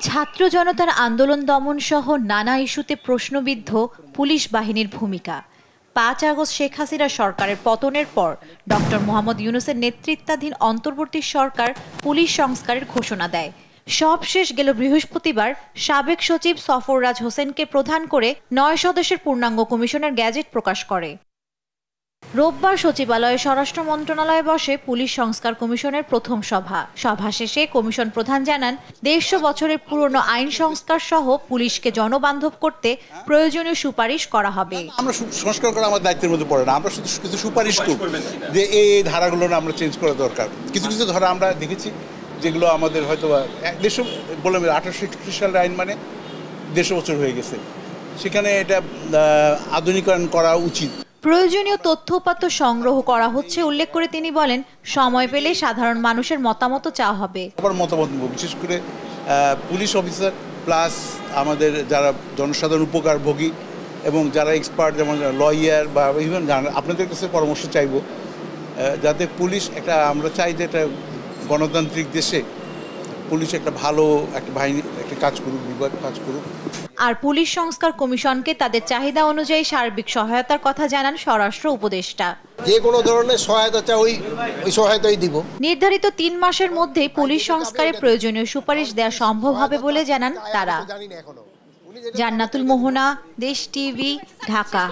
ছাত্র জনতার আন্দোলন দমন সহ নানা ইস্যুতে প্রশ্নবিদ্ধ পুলিশ বাহিনীর ভূমিকা। ৫ আগস্ট শেখ হাসিনা সরকারের পতনের পর ডক্টর মোহাম্মদ ইউনূসের নেতৃত্বাধীন অন্তর্বর্তী সরকার পুলিশ সংস্কারের ঘোষণা দেয়। সব শেষ গেল বৃহস্পতিবার সাবেক সচিব সফররাজ হোসেনকে প্রধান করে ৯ সদস্যের পূর্ণাঙ্গ কমিশনের গ্যাজেট প্রকাশ করে। রোববার সচিবালয়ে স্বরাষ্ট্র মন্ত্রণালয়ে বসে পুলিশ সংস্কার কমিশনের প্রথম সভা শেষে কমিশন প্রধান জানান ১৫০ বছরের পুরনো আইন সংস্কার সহ পুলিশকে জনবান্ধব করতে প্রয়োজনীয় সুপারিশ করা হবে। আমরা সংস্কার করা আমার দায়িত্বের মধ্যে পড়ে না, আমরা শুধু কিছু সুপারিশ করব যে এই ধারাগুলো আমরা চেঞ্জ করা দরকার। কিছু কিছু ধারা আমরা দেখেছি যেগুলো আমাদের হয়তো 1861 সালের আইন মানে 150 বছর হয়ে গেছে, সেখানে এটা আধুনিকায়ন করা উচিত। প্রয়োজনীয় তথ্য উপাত্ত সংগ্রহ করা হচ্ছে উল্লেখ করে তিনি বলেন, সময় পেলে সাধারণ মানুষের মতামত চাওয়া হবে। আবার মতামত বিশেষ করে পুলিশ অফিসার প্লাস আমাদের যারা জনসাধারণ উপকারভোগী এবং যারা এক্সপার্ট যেমন লয়ার বা ইভেন আপনাদের কাছে পরামর্শ চাইব, যাতে পুলিশ একটা, আমরা চাই যে একটা গণতান্ত্রিক দেশে পুলিশ একটা ভালো একটা বাহিনী একটা কাজ করুক, বিভাগ কাজ করুক। আর পুলিশ সংস্কার কমিশনকে তাদের চাহিদা অনুযায়ী সার্বিক সহায়তার কথা জানান স্বরাষ্ট্র উপদেষ্টা। যে কোনো ধরনের সহায়তা চাই ওই সহায়তাই দিব। নির্ধারিত ৩ মাসের মধ্যেই পুলিশ সংস্কারে প্রয়োজনীয় সুপারিশ দেওয়া সম্ভব হবে বলে জানান তারা। জান্নাতুল মোহনা, দেশ টিভি, ঢাকা।